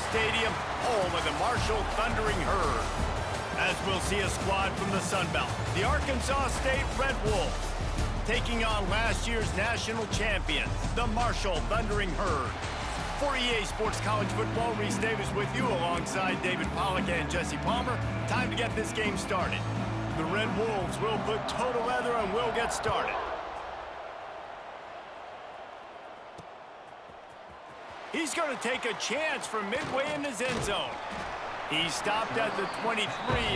Stadium, home of the Marshall Thundering Herd. As we'll see a squad from the Sun Belt, the Arkansas State Red Wolves, taking on last year's national champions, the Marshall Thundering Herd. For EA Sports College Football, Reese Davis with you alongside David Pollack and Jesse Palmer. Time to get this game started. The Red Wolves will put total leather and will get started. He's going to take a chance from midway in his end zone. He stopped at the 23,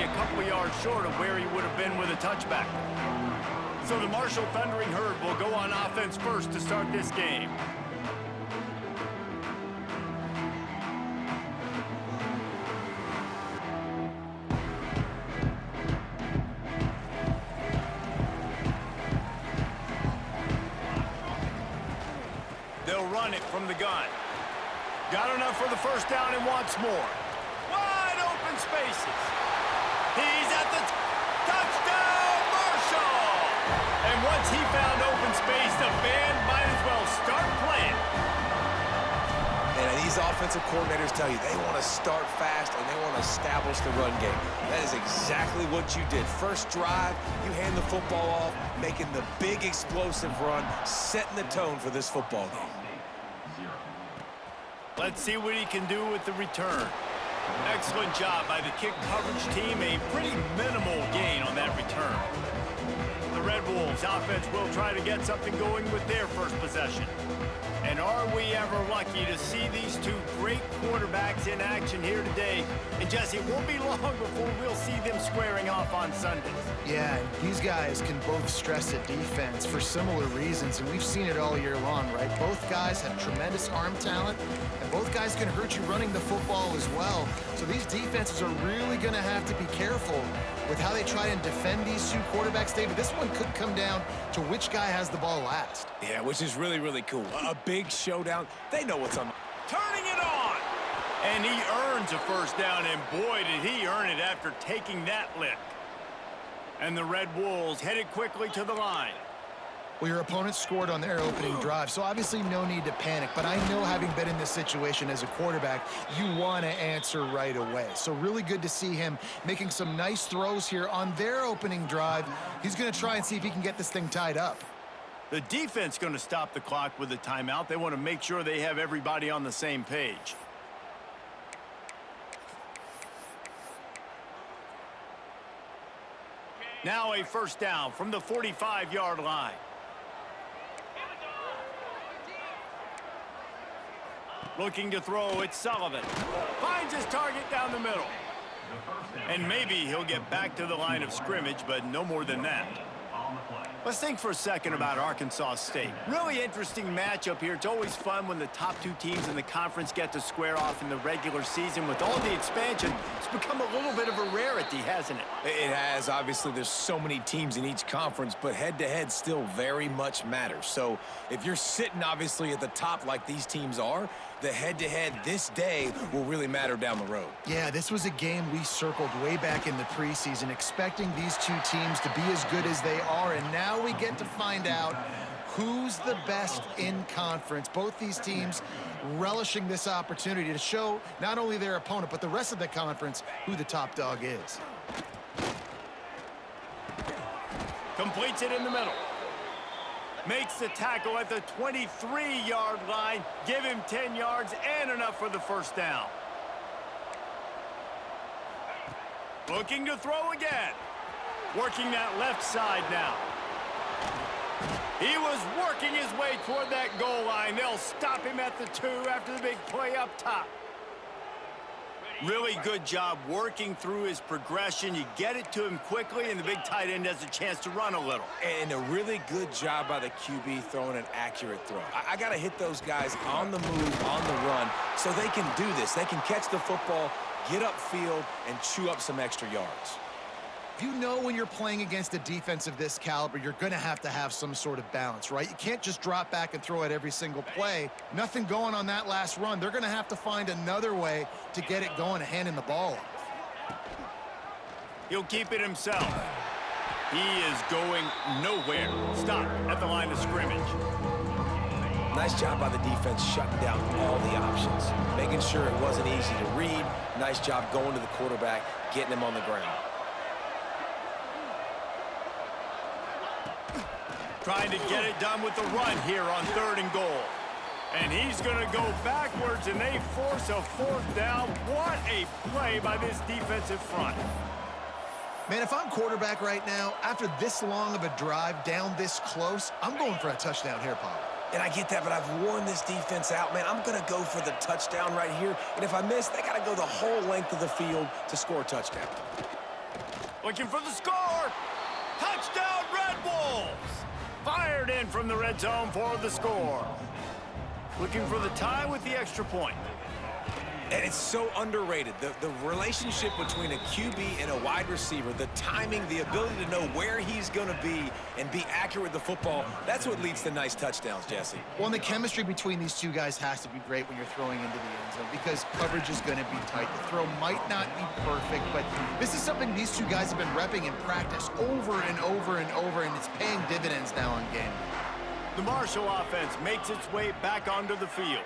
a couple of yards short of where he would have been with a touchback. So the Marshall Thundering Herd will go on offense first to start this game. They'll run it from the gun. Got enough for the first down and wants more. Wide open spaces. He's at the touchdown, Marshall! And once he found open space, the band might as well start playing. And these offensive coordinators tell you they want to start fast and they want to establish the run game. That is exactly what you did. First drive, you hand the football off, making the big explosive run, setting the tone for this football game. Let's see what he can do with the return. Excellent job by the kick coverage team. A pretty minimal gain on that return. The Red Wolves offense will try to get something going with their first possession. And are we ever lucky to see these two great quarterbacks in action here today? And Jesse, it won't be long before we'll see them squaring off on Sundays. Yeah, these guys can both stress a defense for similar reasons, and we've seen it all year long, right? Both guys have tremendous arm talent, and both guys can hurt you running the football as well. So these defenses are really going to have to be careful with how they try and defend these two quarterbacks. David, this one could come down to which guy has the ball last. Yeah, which is really, really cool. A big showdown. They know what's on. Turning it on! And he earns a first down, and boy, did he earn it after taking that lick. And the Red Wolves headed quickly to the line. Well, your opponent scored on their opening drive, so obviously no need to panic. But I know, having been in this situation as a quarterback, you want to answer right away. So really good to see him making some nice throws here on their opening drive. He's going to try and see if he can get this thing tied up. The defense going to stop the clock with a timeout. They want to make sure they have everybody on the same page. Now a first down from the 45-yard line. Looking to throw, it's Sullivan. Finds his target down the middle. And maybe he'll get back to the line of scrimmage, but no more than that. Let's think for a second about Arkansas State. Really interesting matchup here. It's always fun when the top two teams in the conference get to square off in the regular season. With all the expansion, it's become a little bit of a rarity, hasn't it? It has. Obviously, there's so many teams in each conference, but head-to-head still very much matters. So if you're sitting, obviously, at the top like these teams are, the head-to-head this day will really matter down the road. Yeah, this was a game we circled way back in the preseason, expecting these two teams to be as good as they are, and now we get to find out who's the best in conference. Both these teams relishing this opportunity to show not only their opponent, but the rest of the conference who the top dog is. Completes it in the middle. Makes the tackle at the 23-yard line. Give him 10 yards and enough for the first down. Looking to throw again. Working that left side now. He was working his way toward that goal line. They'll stop him at the 2 after the big play up top. Really good job working through his progression. You get it to him quickly, and the big tight end has a chance to run a little. And a really good job by the QB throwing an accurate throw. I got to hit those guys on the move, on the run, so they can do this. They can catch the football, get upfield, and chew up some extra yards. You know, when you're playing against a defense of this caliber, you're going to have some sort of balance, right? You can't just drop back and throw it every single play. Nothing going on that last run. They're going to have to find another way to get it going and handing the ball off. He'll keep it himself. He is going nowhere. Stop at the line of scrimmage. Nice job by the defense shutting down all the options, making sure it wasn't easy to read. Nice job going to the quarterback, getting him on the ground. Trying to get it done with the run here on 3rd and goal. And he's going to go backwards, and they force a 4th down. What a play by this defensive front. Man, if I'm quarterback right now, after this long of a drive down this close, I'm going for a touchdown here, Paul. And I get that, but I've worn this defense out, man. I'm going to go for the touchdown right here. And if I miss, they got to go the whole length of the field to score a touchdown. Looking for the score. Touchdown, Red Wolves. Fired in from the red zone for the score. Looking for the tie with the extra point. And it's so underrated. The relationship between a QB and a wide receiver, the timing, the ability to know where he's going to be and be accurate with the football, that's what leads to nice touchdowns, Jesse. Well, and the chemistry between these two guys has to be great when you're throwing into the end zone because coverage is going to be tight. The throw might not be perfect, but this is something these two guys have been repping in practice over and over and over, and it's paying dividends now in game. The Marshall offense makes its way back onto the field.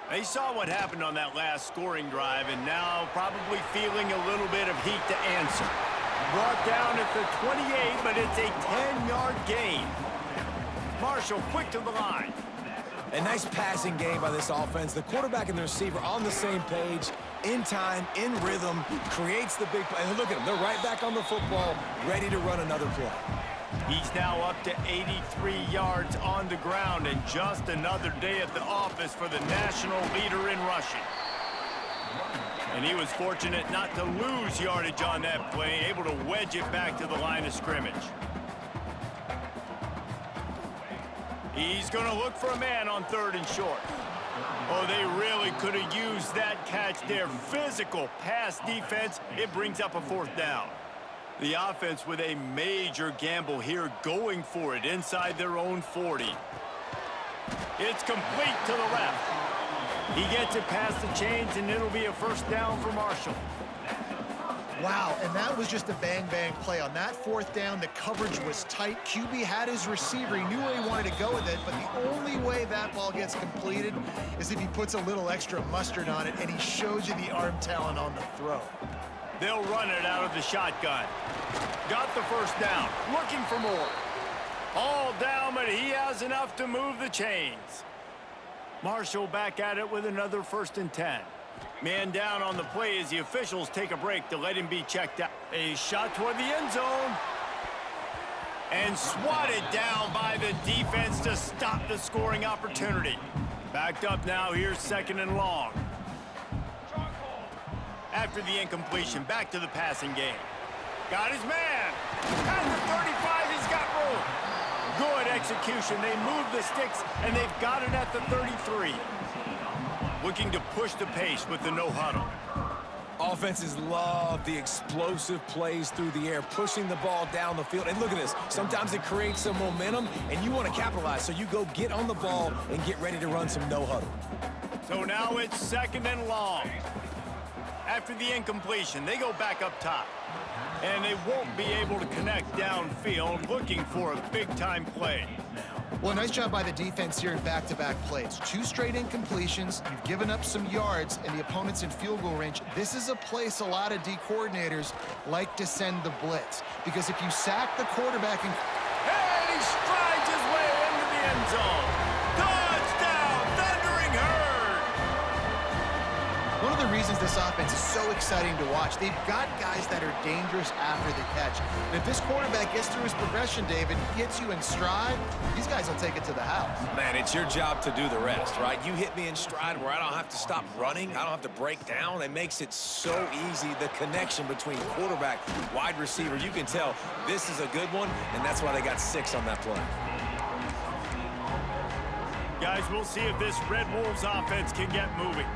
They saw what happened on that last scoring drive, and now probably feeling a little bit of heat to answer. Brought down at the 28, but it's a 10-yard gain. Marshall quick to the line. A nice passing game by this offense. The quarterback and the receiver on the same page, in time, in rhythm, creates the big play. And look at them. They're right back on the football, ready to run another play. He's now up to 83 yards on the ground, and just another day at the office for the national leader in rushing. And he was fortunate not to lose yardage on that play, able to wedge it back to the line of scrimmage. He's going to look for a man on 3rd and short. Oh, they really could have used that catch there. Physical pass defense. It brings up a 4th down. The offense with a major gamble here, going for it inside their own 40. It's complete to the left. He gets it past the chains, and it'll be a 1st down for Marshall. Wow, and that was just a bang-bang play. On that 4th down, the coverage was tight. QB had his receiver. He knew where he wanted to go with it, but the only way that ball gets completed is if he puts a little extra mustard on it, and he shows you the arm talent on the throw. They'll run it out of the shotgun. Got the 1st down. Looking for more. All down, but he has enough to move the chains. Marshall back at it with another 1st and 10. Man down on the play as the officials take a break to let him be checked out. A shot toward the end zone. And swatted down by the defense to stop the scoring opportunity. Backed up now, here's 2nd and long. After the incompletion, back to the passing game. Got his man. At the 35, he's got room. Good execution. They move the sticks, and they've got it at the 33. Looking to push the pace with the no huddle. Offenses love the explosive plays through the air, pushing the ball down the field. And look at this. Sometimes it creates some momentum, and you want to capitalize. So you go get on the ball and get ready to run some no huddle. So now it's 2nd and long. After the incompletion, they go back up top. And they won't be able to connect downfield, looking for a big-time play. Well, nice job by the defense here in back-to-back plays. 2 straight incompletions. You've given up some yards, and the opponent's in field goal range. This is a place a lot of D coordinators like to send the blitz. Because if you sack the quarterback and he strides his way into the end zone. Touchdown, Thundering Herd! one of the reasons this offense is so exciting to watch, they've got guys that are dangerous after the catch. And if this quarterback gets through his progression, David, gets you in stride, these guys will take it to the house. Man, it's your job to do the rest, right? You hit me in stride where I don't have to stop running. I don't have to break down. It makes it so easy, the connection between quarterback, wide receiver. You can tell this is a good one, and that's why they got 6 on that play. Guys, we'll see if this Red Wolves offense can get moving.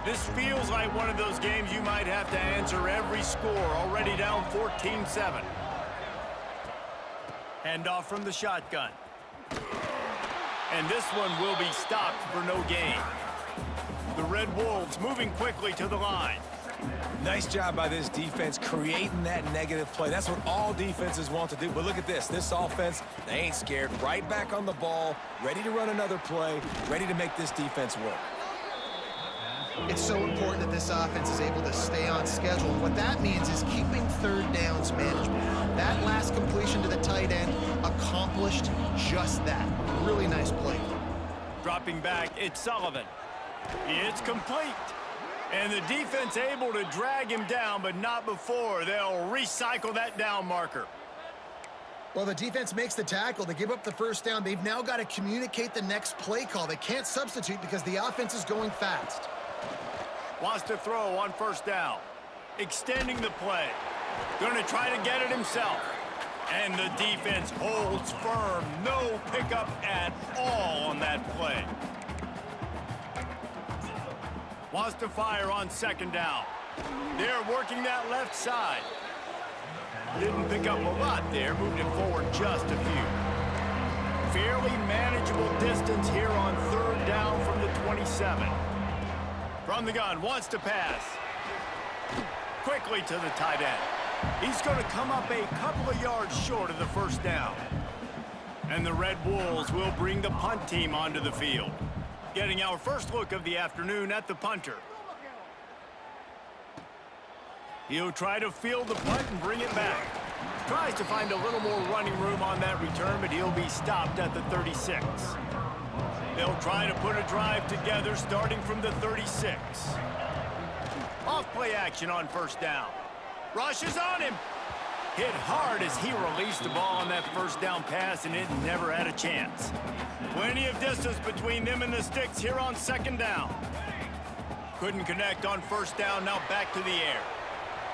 This feels like one of those games you might have to answer every score, already down 14-7. Handoff from the shotgun. And this one will be stopped for no gain. The Red Wolves moving quickly to the line. Nice job by this defense creating that negative play. That's what all defenses want to do. But look at this. This offense, they ain't scared. Right back on the ball, ready to run another play, ready to make this defense work. It's so important that this offense is able to stay on schedule. What that means is keeping third downs manageable. That last completion to the tight end accomplished just that. Really nice play. Dropping back, it's Sullivan. It's complete. And the defense able to drag him down, but not before. They'll recycle that down marker. Well, the defense makes the tackle. They give up the first down. They've now got to communicate the next play call. They can't substitute because the offense is going fast. Wants to throw on first down. Extending the play. Going to try to get it himself. And the defense holds firm. No pickup at all on that play. Wants to fire on second down. They're working that left side. Didn't pick up a lot there. Moved it forward just a few. Fairly manageable distance here on third down from the 27. From the gun, wants to pass. Quickly to the tight end. He's going to come up a couple of yards short of the first down. And the Red Wolves will bring the punt team onto the field. Getting our first look of the afternoon at the punter. He'll try to field the punt and bring it back. Tries to find a little more running room on that return, but he'll be stopped at the 36. They'll try to put a drive together starting from the 36. Off play action on first down. Rush is on him. Hit hard as he released the ball on that first down pass, and it never had a chance. Plenty of distance between them and the sticks here on second down. Couldn't connect on first down, now back to the air.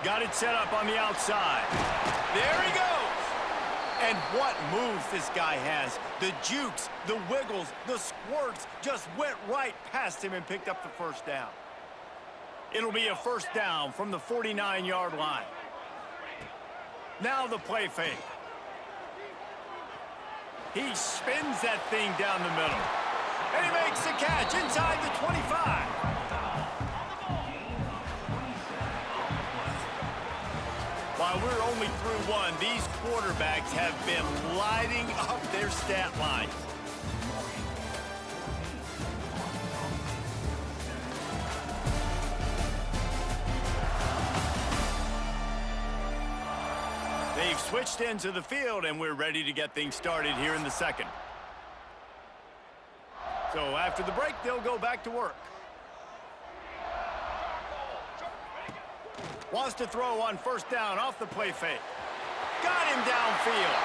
Got it set up on the outside. There he goes! And what moves this guy has. The jukes, the wiggles, the squirts just went right past him and picked up the first down. It'll be a first down from the 49-yard line. Now the play fake. He spins that thing down the middle. And he makes the catch inside the 25. While we're only through one, these quarterbacks have been lighting up their stat lines. They've switched into the field, and we're ready to get things started here in the second. So after the break, they'll go back to work. Wants to throw on first down off the play fake. Got him downfield.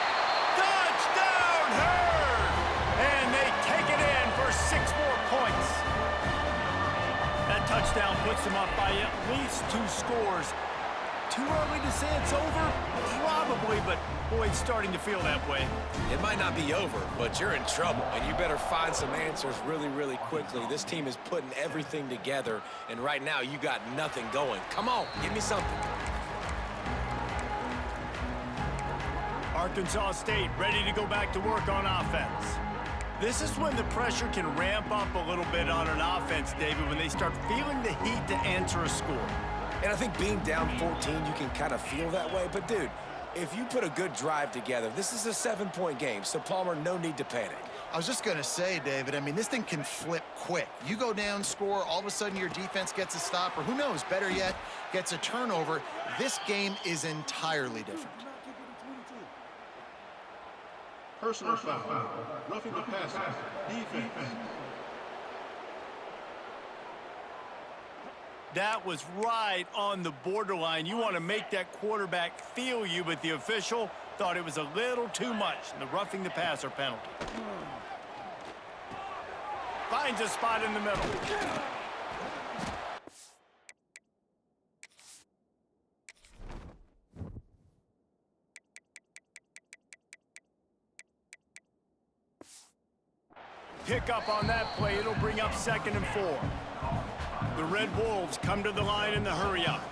Touchdown, Herd! And they take it in for 6 more points. That touchdown puts them up by at least 2 scores. Too early to say it's over? Probably, but boy, it's starting to feel that way. It might not be over, but you're in trouble, and you better find some answers really, really quickly. This team is putting everything together, and right now you got nothing going. Come on, give me something. Arkansas State ready to go back to work on offense. This is when the pressure can ramp up a little bit on an offense, David, when they start feeling the heat to answer a score. And I think being down 14, you can kind of feel that way. But, dude, if you put a good drive together, this is a 7-point game. So, Palmer, no need to panic. I was just going to say, David, I mean, this thing can flip quick. You go down, score, all of a sudden your defense gets a stop, or who knows, better yet, gets a turnover. This game is entirely different. Personal foul. Roughing the passer. Defense. That was right on the borderline. You want to make that quarterback feel you, but the official thought it was a little too much. The roughing the passer penalty. Finds a spot in the middle. Pick up on that play. It'll bring up 2nd and 4. The Red Wolves come to the line in the hurry-up.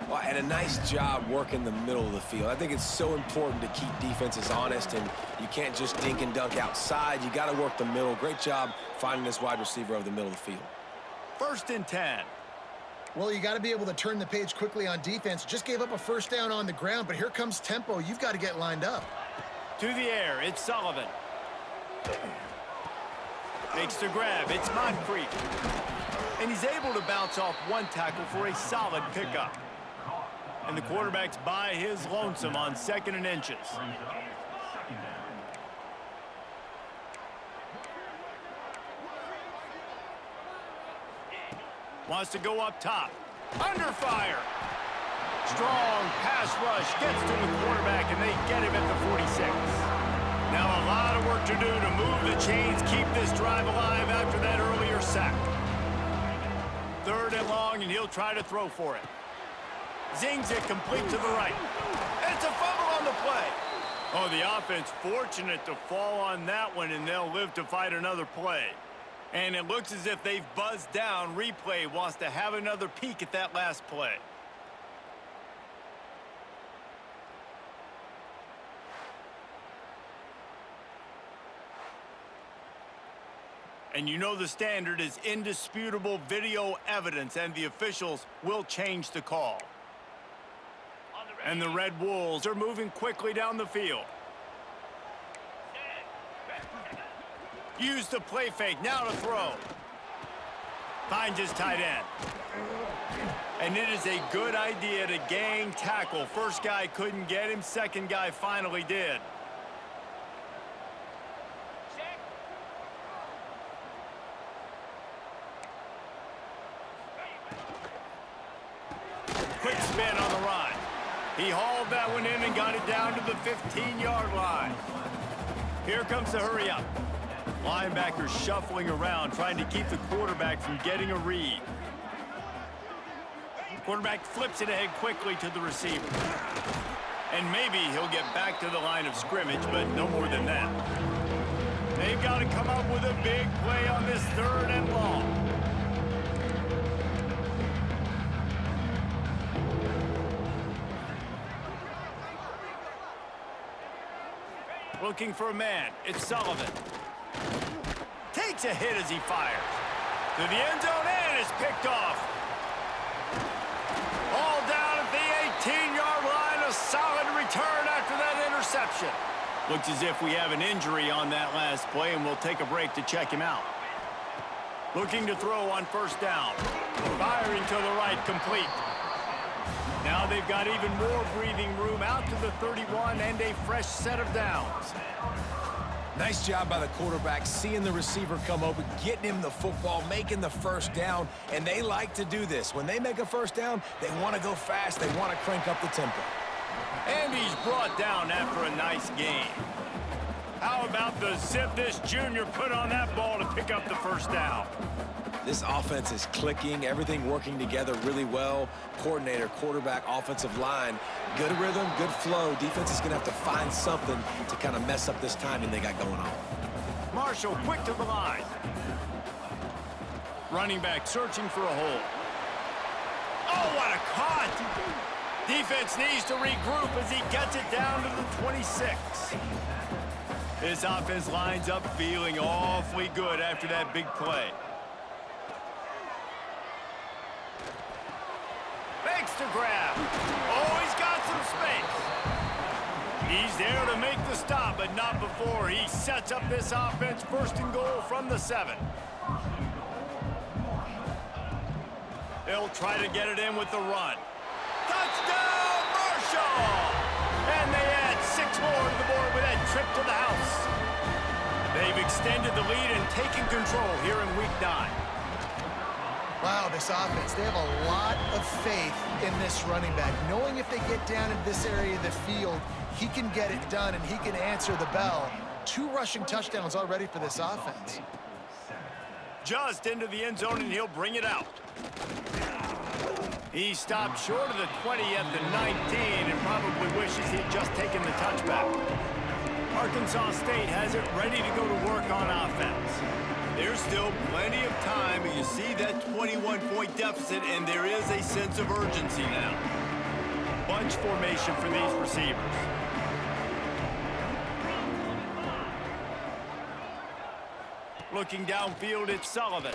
Well, and a nice job working the middle of the field. I think it's so important to keep defenses honest, and you can't just dink and dunk outside. You got to work the middle. Great job finding this wide receiver over the middle of the field. 1st and 10. Well, you got to be able to turn the page quickly on defense. Just gave up a first down on the ground, but here comes tempo. You've got to get lined up. To the air, it's Sullivan. Makes the grab, it's Moncrief. And he's able to bounce off one tackle for a solid pickup. And the quarterback's by his lonesome on 2nd and inches. Wants to go up top. Under fire. Strong pass rush gets to the quarterback, and they get him at the 46. Now a lot of work to do to move the chains, keep this drive alive after that earlier sack. 3rd and long, and he'll try to throw for it. Zings it complete to the right. It's a fumble on the play. Oh, the offense fortunate to fall on that one, and they'll live to fight another play. And it looks as if they've buzzed down. Replay wants to have another peek at that last play. And you know the standard is indisputable video evidence, and the officials will change the call. And the Red Wolves are moving quickly down the field. Use the play fake, now to throw. Finds his tight end. And it is a good idea to gang tackle. First guy couldn't get him, second guy finally did. Quick spin on the run. He hauled that one in and got it down to the 15-yard line. Here comes the hurry up. Linebackers shuffling around, trying to keep the quarterback from getting a read. Quarterback flips it ahead quickly to the receiver. And maybe he'll get back to the line of scrimmage, but no more than that. They've got to come up with a big play on this 3rd and long. Looking for a man. It's Sullivan. Takes a hit as he fires. To the end zone and is picked off. All down at the 18-yard line. A solid return after that interception. Looks as if we have an injury on that last play, and we'll take a break to check him out. Looking to throw on 1st down. Firing to the right, complete. Now they've got even more breathing room out to the 31 and a fresh set of downs. Nice job by the quarterback, seeing the receiver come open, getting him the football, making the 1st down, and they like to do this. When they make a 1st down, they want to go fast, they want to crank up the tempo. And he's brought down after a nice game. How about the zip this junior put on that ball to pick up the 1st down? This offense is clicking, everything working together really well. Coordinator, quarterback, offensive line, good rhythm, good flow. Defense is going to have to find something to kind of mess up this timing they got going on. Marshall quick to the line. Running back searching for a hole. Oh, what a cut! Defense needs to regroup as he gets it down to the 26. This offense lines up feeling awfully good after that big play. Makes the grab. Oh, he's got some space. He's there to make the stop, but not before he sets up this offense 1st and goal from the 7. They'll try to get it in with the run. Touchdown, Marshall! And they add 6 more to the board with that trip to the house. They've extended the lead and taken control here in Week 9. Wow, this offense, they have a lot of faith in this running back, knowing if they get down into this area of the field, he can get it done and he can answer the bell. 2 rushing touchdowns already for this offense. Just into the end zone, and he'll bring it out. He stopped short of the 20 at the 19 and probably wishes he'd just taken the touchback. Arkansas State has it ready to go to work on offense. There's still plenty of time, and you see that 21-point deficit, and there is a sense of urgency now. Bunch formation for these receivers. Looking downfield, it's Sullivan.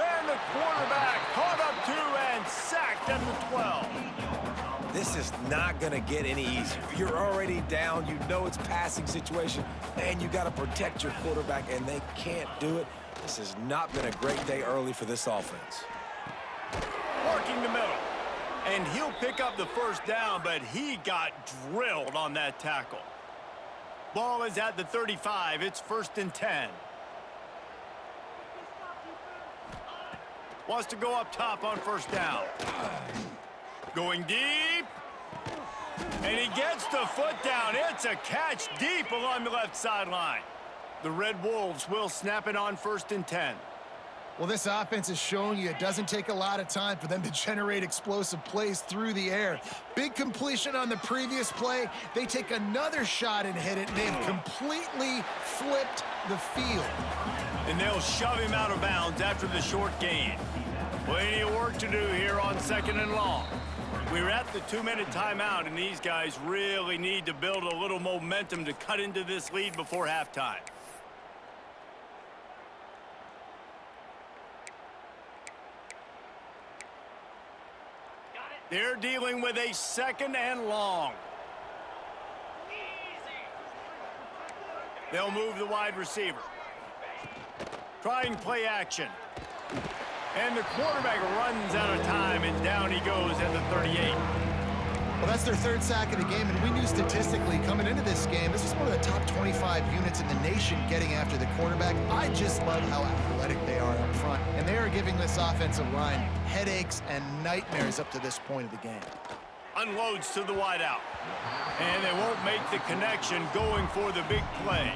And the quarterback caught up to and sacked at the 12. This is not going to get any easier. You're already down. You know it's passing situation, and you got to protect your quarterback, and they can't do it. This has not been a great day early for this offense. Working the middle. And he'll pick up the first down, but he got drilled on that tackle. Ball is at the 35. It's 1st and 10. Wants to go up top on 1st down. Going deep. And he gets the foot down. It's a catch deep along the left sideline. The Red Wolves will snap it on 1st and 10. Well, this offense is showing you it doesn't take a lot of time for them to generate explosive plays through the air. Big completion on the previous play. They take another shot and hit it, and they've completely flipped the field. And they'll shove him out of bounds after the short gain. Plenty of work to do here on 2nd and long. We're at the 2-minute timeout, and these guys really need to build a little momentum to cut into this lead before halftime. They're dealing with a 2nd and long. They'll move the wide receiver. Trying play action. And the quarterback runs out of time, and down he goes at the 38. Well, that's their 3rd sack of the game, and we knew statistically coming into this game, this is one of the top 25 units in the nation getting after the quarterback. I just love how athletic they are up front, and they are giving this offensive line headaches and nightmares up to this point of the game. Unloads to the wideout. And they won't make the connection going for the big play.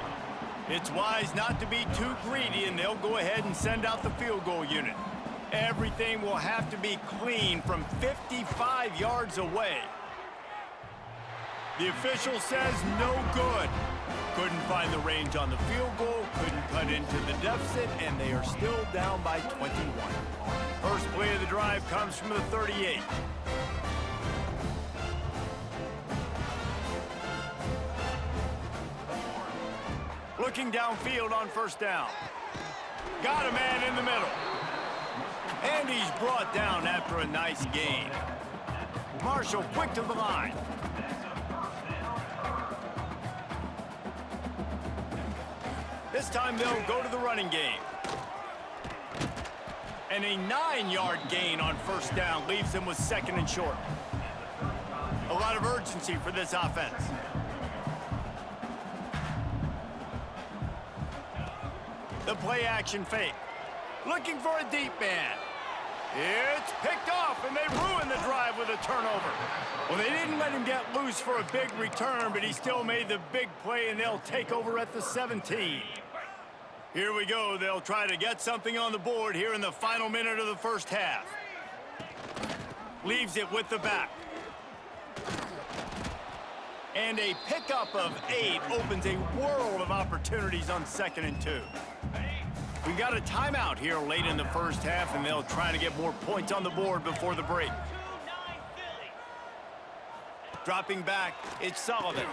It's wise not to be too greedy, and they'll go ahead and send out the field goal unit. Everything will have to be clean from 55 yards away. The official says no good. Couldn't find the range on the field goal, couldn't cut into the deficit, and they are still down by 21. First play of the drive comes from the 38. Looking downfield on 1st down. Got a man in the middle. And he's brought down after a nice gain. Marshall quick to the line. This time they'll go to the running game. And a 9-yard gain on 1st down leaves them with 2nd and short. A lot of urgency for this offense. The play action fake. Looking for a deep man. It's picked off, and they ruin the drive with a turnover. Well, they didn't let him get loose for a big return, but he still made the big play, and they'll take over at the 17. Here we go. They'll try to get something on the board here in the final minute of the 1st half. Leaves it with the back. And a pickup of 8 opens a world of opportunities on 2nd and 2. We got a timeout here late in the 1st half, and they'll try to get more points on the board before the break. Dropping back, it's Sullivan.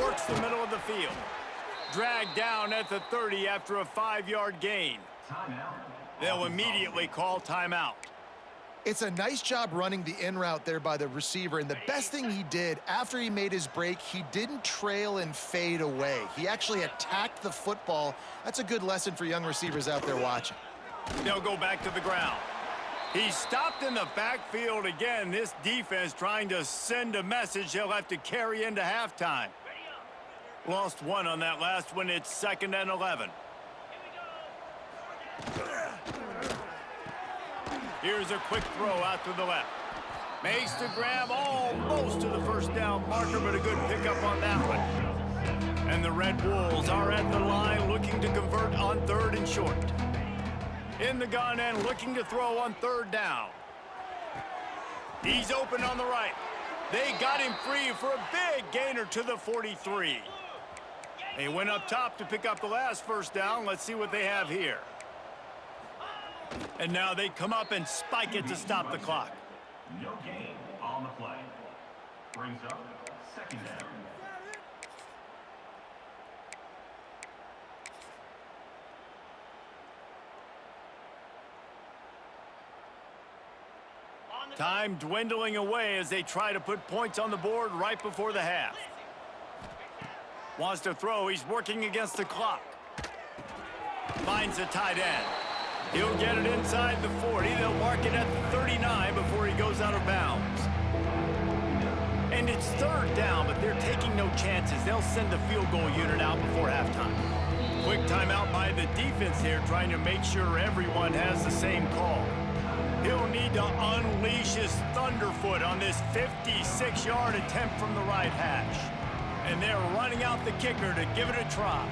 Works the middle of the field. Dragged down at the 30 after a 5-yard gain. They'll immediately call timeout. It's a nice job running the in route there by the receiver, and the best thing he did after he made his break, he didn't trail and fade away. He actually attacked the football. That's a good lesson for young receivers out there watching. They'll go back to the ground. He's stopped in the backfield again. This defense trying to send a message they'll have to carry into halftime. Lost 1 on that last one. It's 2nd and 11. Here's a quick throw out to the left. Makes the grab almost to the 1st down marker, but a good pickup on that one. And the Red Wolves are at the line looking to convert on 3rd and short. In the gun and looking to throw on 3rd down. He's open on the right. They got him free for a big gainer to the 43. They went up top to pick up the last 1st down. Let's see what they have here. And now they come up and spike it to stop the clock. No gain on the play. Brings up 2nd down. Time dwindling away as they try to put points on the board right before the half. Wants to throw. He's working against the clock. Finds the tight end. He'll get it inside the 40. They'll mark it at the 39 before he goes out of bounds. And it's third down, but they're taking no chances. They'll send the field goal unit out before halftime. Quick timeout by the defense here, trying to make sure everyone has the same call. He'll need to unleash his thunderfoot on this 56-yard attempt from the right hash. And they're running out the kicker to give it a try.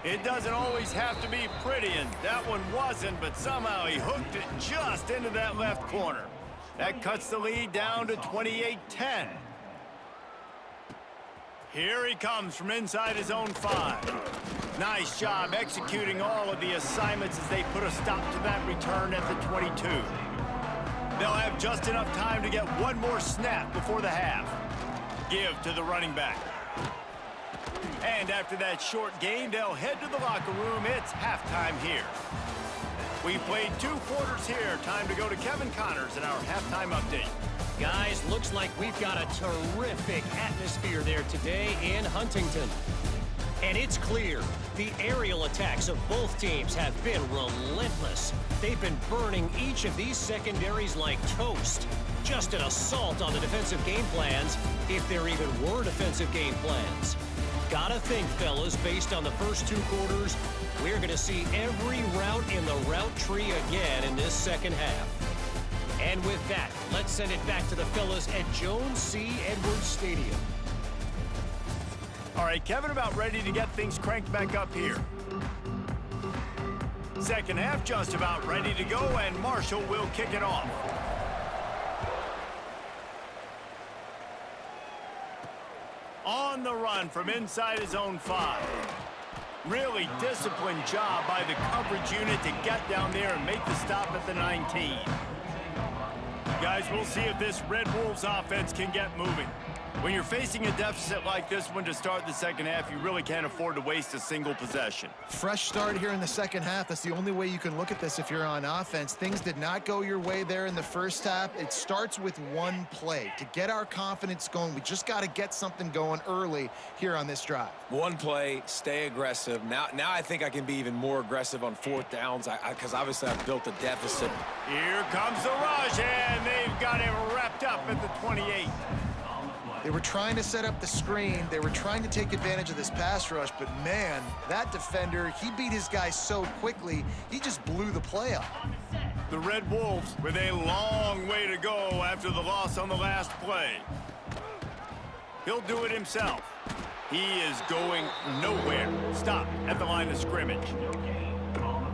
It doesn't always have to be pretty, and that one wasn't, but somehow he hooked it just into that left corner. That cuts the lead down to 28-10. Here he comes from inside his own 5. Nice job executing all of the assignments as they put a stop to that return at the 22. They'll have just enough time to get one more snap before the half. Give to the running back. And after that short gain, they'll head to the locker room. It's halftime here. We've played 2 quarters here. Time to go to Kevin Connors in our halftime update. Guys, looks like we've got a terrific atmosphere there today in Huntington. And it's clear, the aerial attacks of both teams have been relentless. They've been burning each of these secondaries like toast. Just an assault on the defensive game plans, if there even were defensive game plans. Gotta think, fellas, based on the first 2 quarters, we're gonna see every route in the route tree again in this second half. And with that, let's send it back to the fellas at Jones C. Edwards Stadium. All right, Kevin, about ready to get things cranked back up here. Second half just about ready to go, and Marshall will kick it off. On the run from inside his own 5. Really disciplined job by the coverage unit to get down there and make the stop at the 19. Guys, we'll see if this Red Wolves offense can get moving. When you're facing a deficit like this one to start the second half, you really can't afford to waste a single possession. Fresh start here in the second half. That's the only way you can look at this if you're on offense. Things did not go your way there in the first half. It starts with one play. To get our confidence going, we just got to get something going early here on this drive. One play, stay aggressive. Now I think I can be even more aggressive on 4th downs because obviously I've built a deficit. Here comes the rush, and they've got him wrapped up at the 28. They were trying to set up the screen. They were trying to take advantage of this pass rush, but man, that defender, he beat his guy so quickly, he just blew the play up. The Red Wolves with a long way to go after the loss on the last play. He'll do it himself. He is going nowhere. Stop at the line of scrimmage.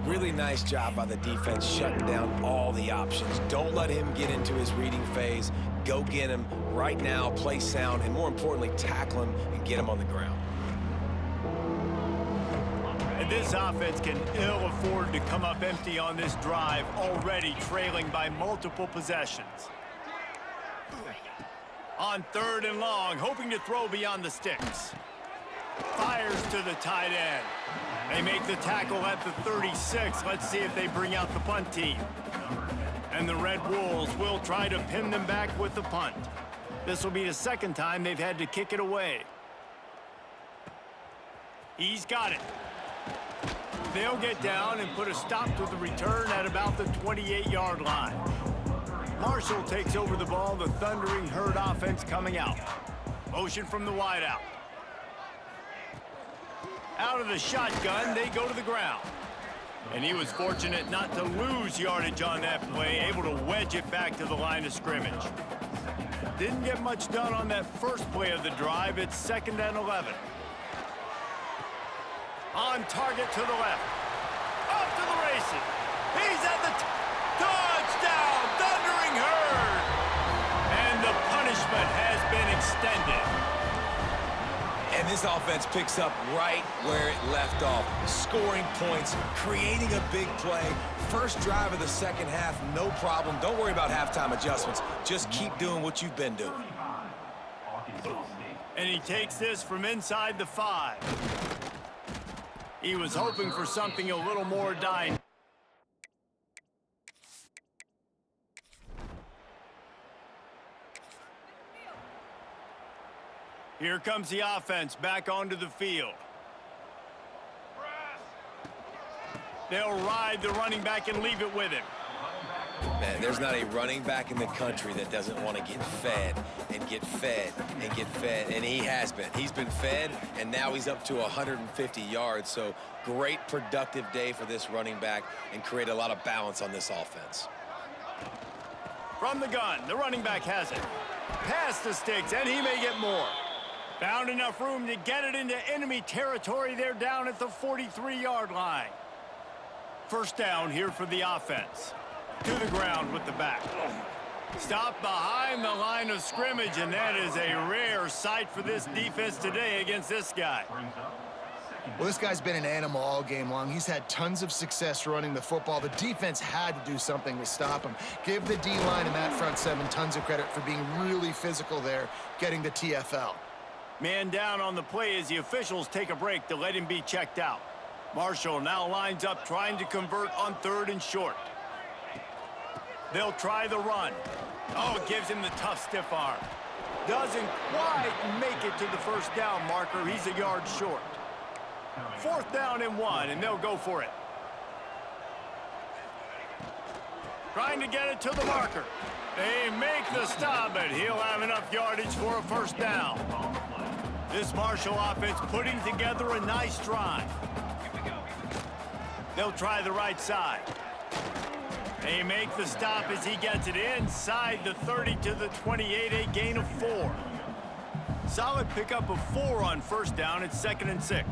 Really nice job by the defense shutting down all the options. Don't let him get into his reading phase. Go get him right now, play sound, and more importantly, tackle him and get him on the ground. And this offense can ill afford to come up empty on this drive, already trailing by multiple possessions. On 3rd and long, hoping to throw beyond the sticks. Fires to the tight end. They make the tackle at the 36. Let's see if they bring out the punt team. And the Red Wolves will try to pin them back with the punt. This will be the second time they've had to kick it away. He's got it. They'll get down and put a stop to the return at about the 28-yard line. Marshall takes over the ball, the Thundering Herd offense coming out. Motion from the wideout. Out of the shotgun, they go to the ground. And he was fortunate not to lose yardage on that play, able to wedge it back to the line of scrimmage. Didn't get much done on that first play of the drive. It's 2nd and 11. On target to the left. Off to the races. He's at the touchdown, Thundering Herd. And the punishment has been extended. And this offense picks up right where it left off. Scoring points, creating a big play. First drive of the second half, no problem. Don't worry about halftime adjustments. Just keep doing what you've been doing. And he takes this from inside the 5. He was hoping for something a little more dynamic. Here comes the offense back onto the field. They'll ride the running back and leave it with him. Man, there's not a running back in the country that doesn't want to get fed and get fed and get fed, and he has been. He's been fed, and now he's up to 150 yards, so great productive day for this running back and create a lot of balance on this offense. From the gun, the running back has it. Past the sticks, and he may get more. Found enough room to get it into enemy territory. They're down at the 43-yard line. First down here for the offense. To the ground with the back. Stop behind the line of scrimmage, and that is a rare sight for this defense today against this guy. Well, this guy's been an animal all game long. He's had tons of success running the football. The defense had to do something to stop him. Give the D-line and that front seven tons of credit for being really physical there, getting the TFL. Man down on the play as the officials take a break to let him be checked out. Marshall now lines up trying to convert on 3rd and short. They'll try the run. Oh, gives him the tough stiff arm. Doesn't quite make it to the first down marker. He's a yard short. 4th down and 1, and they'll go for it. Trying to get it to the marker. They make the stop, but he'll have enough yardage for a first down. This Marshall offense putting together a nice drive. They'll try the right side. They make the stop as he gets it inside the 30 to the 28, a gain of 4. Solid pickup of 4 on first down. It's 2nd and 6.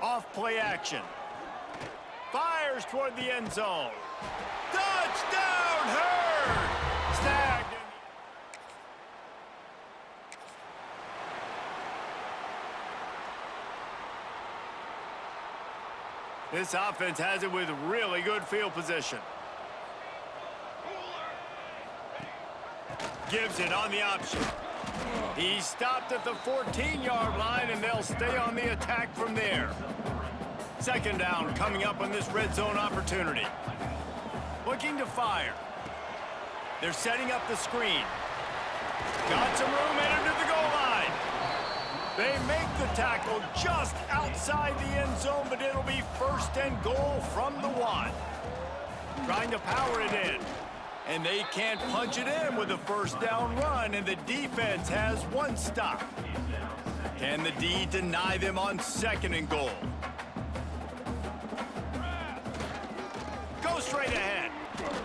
Off play action. Fires toward the end zone. Touchdown, Hurd! Snagged. This offense has it with really good field position. Gives it on the option. He stopped at the 14-yard line, and they'll stay on the attack from there. 2nd down coming up on this red zone opportunity. Looking to fire. They're setting up the screen. Got some room headed to the goal line. They make the tackle just outside the end zone, but it'll be 1st and goal from the 1. Trying to power it in. And they can't punch it in with a first down run, and the defense has 1 stop. Can the D deny them on 2nd and goal? Go straight ahead.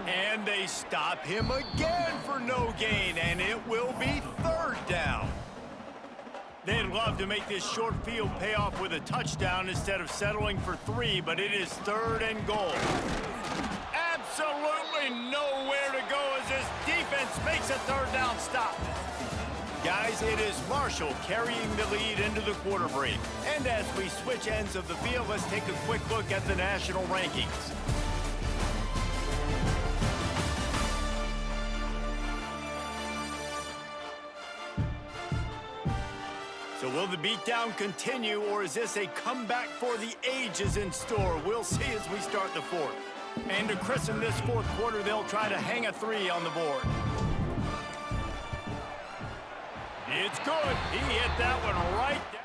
And they stop him again for no gain, and it will be 3rd down. They'd love to make this short field pay off with a touchdown instead of settling for 3, but it is 3rd and goal. Absolutely nowhere to go as this defense makes a 3rd down stop. Guys, it is Marshall carrying the lead into the quarter break. And as we switch ends of the field, let's take a quick look at the national rankings. So will the beatdown continue, or is this a comeback for the ages in store? We'll see as we start the 4th. And to christen this 4th quarter, they'll try to hang a 3 on the board. It's good. He hit that one right down.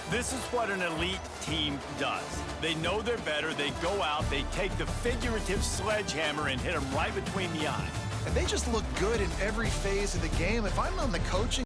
This is what an elite team does. They know they're better. They go out. They take the figurative sledgehammer and hit them right between the eyes. And they just look good in every phase of the game. If I'm on the coaching